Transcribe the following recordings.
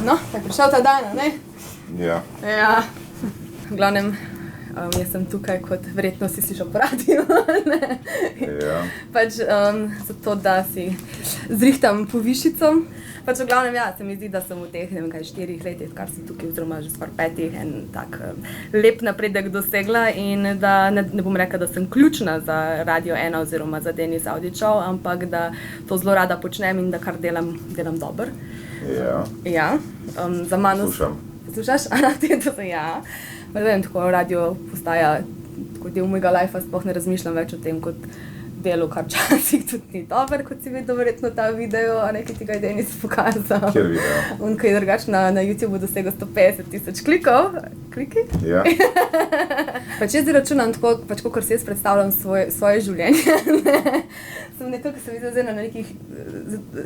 No, je prišel ta dan, ne? Ja. Ja. V glavnem, jaz sem tukaj, kot verjetno si slišal po radiju, ne? Ja. Pač zato, da si zrihtam povišico. Pač v glavnem, ja, se mi zdi, da sem v teh, ne vem kaj, 4 letih, kar si tukaj, oziroma že skoraj 5, en tak lep napredek dosegla in da ne bom rekla, da sem ključna za Radio 1 oziroma za Denis Audio Show, ampak da to zelo rada počnem in da kar delam dobro. Ja. Ja, za mano... Poslušam. Poslušaš? Ti to sem, ja. Pa ne vem, tako radio postaja tako del mojega lifea, sploh ne razmišljam več o tem kot delu, kar včasih tudi ni dober, kot si videl verjetno ta video, a nekaj ti ga je Denis pokazal. Kjer video? On, ki je drugač na YouTube dosegel 150,000 klikov. Kliki? Ja. Pač jaz računam tako, pač kakor si jaz predstavljam svoje življenje. Sem nekako se videl zdaj na nekih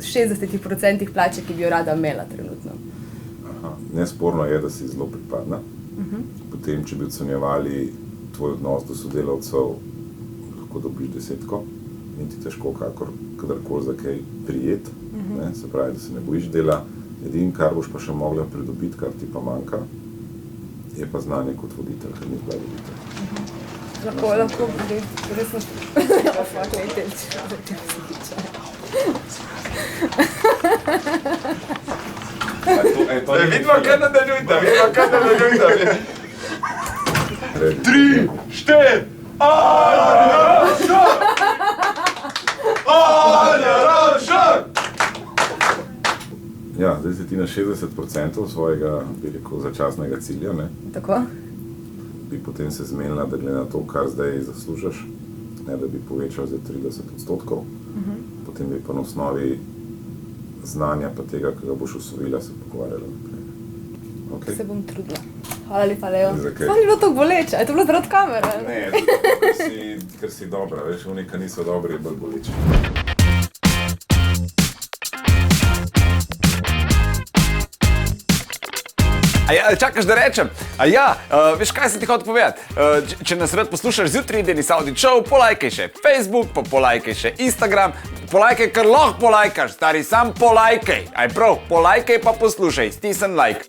60% plače, ki bi jo rada imela trenutno. Aha. Nesporno je, da si zelo pripadna. Potem, če bi ocenjevali tvoj odnos do sodelavcev, lahko dobiš 10, in ti težko kadarkoli za kaj prijet, se pravi, da se ne bojiš dela. Edino, kar boš pa še mogla pridobiti, kar ti pa manjka, je pa znanje kot voditelj, ker ni bila voditelj. Lahko bi resno Vidimo, kaj nadaljujte, vidimo. 3, 4, Anja Rošak! Ja, zdaj si ti na 60% svojega, bi rekel, začasnega cilja, ne? Tako? Bi potem se zmenila, da glede na to, kar zdaj zaslužaš, ne, da bi povečal za 30%, potem bi pa na osnovi znanja pa tega, ki ga boš osvojila, se pogovarjala naprej. Okay? Se bom trudila. Hvala lepa, Leo. Zakaj? Sploh ni bilo tako boleče, je to bilo zaradi kamere? Ne, ker si dobra, veš, oni, ki niso dobri, je bolj boleče. Čakaš, da rečem? Veš, kaj sem ti hotel povedati? Če nas rad poslušaš zjutraj, Denis Audio Show, polajkaj še Facebook, pa polajkaj še Instagram. Polajkaj, kar lahko polajkaš, stari, sam polajkaj. Aj prav, polajkaj pa poslušaj, stisni like.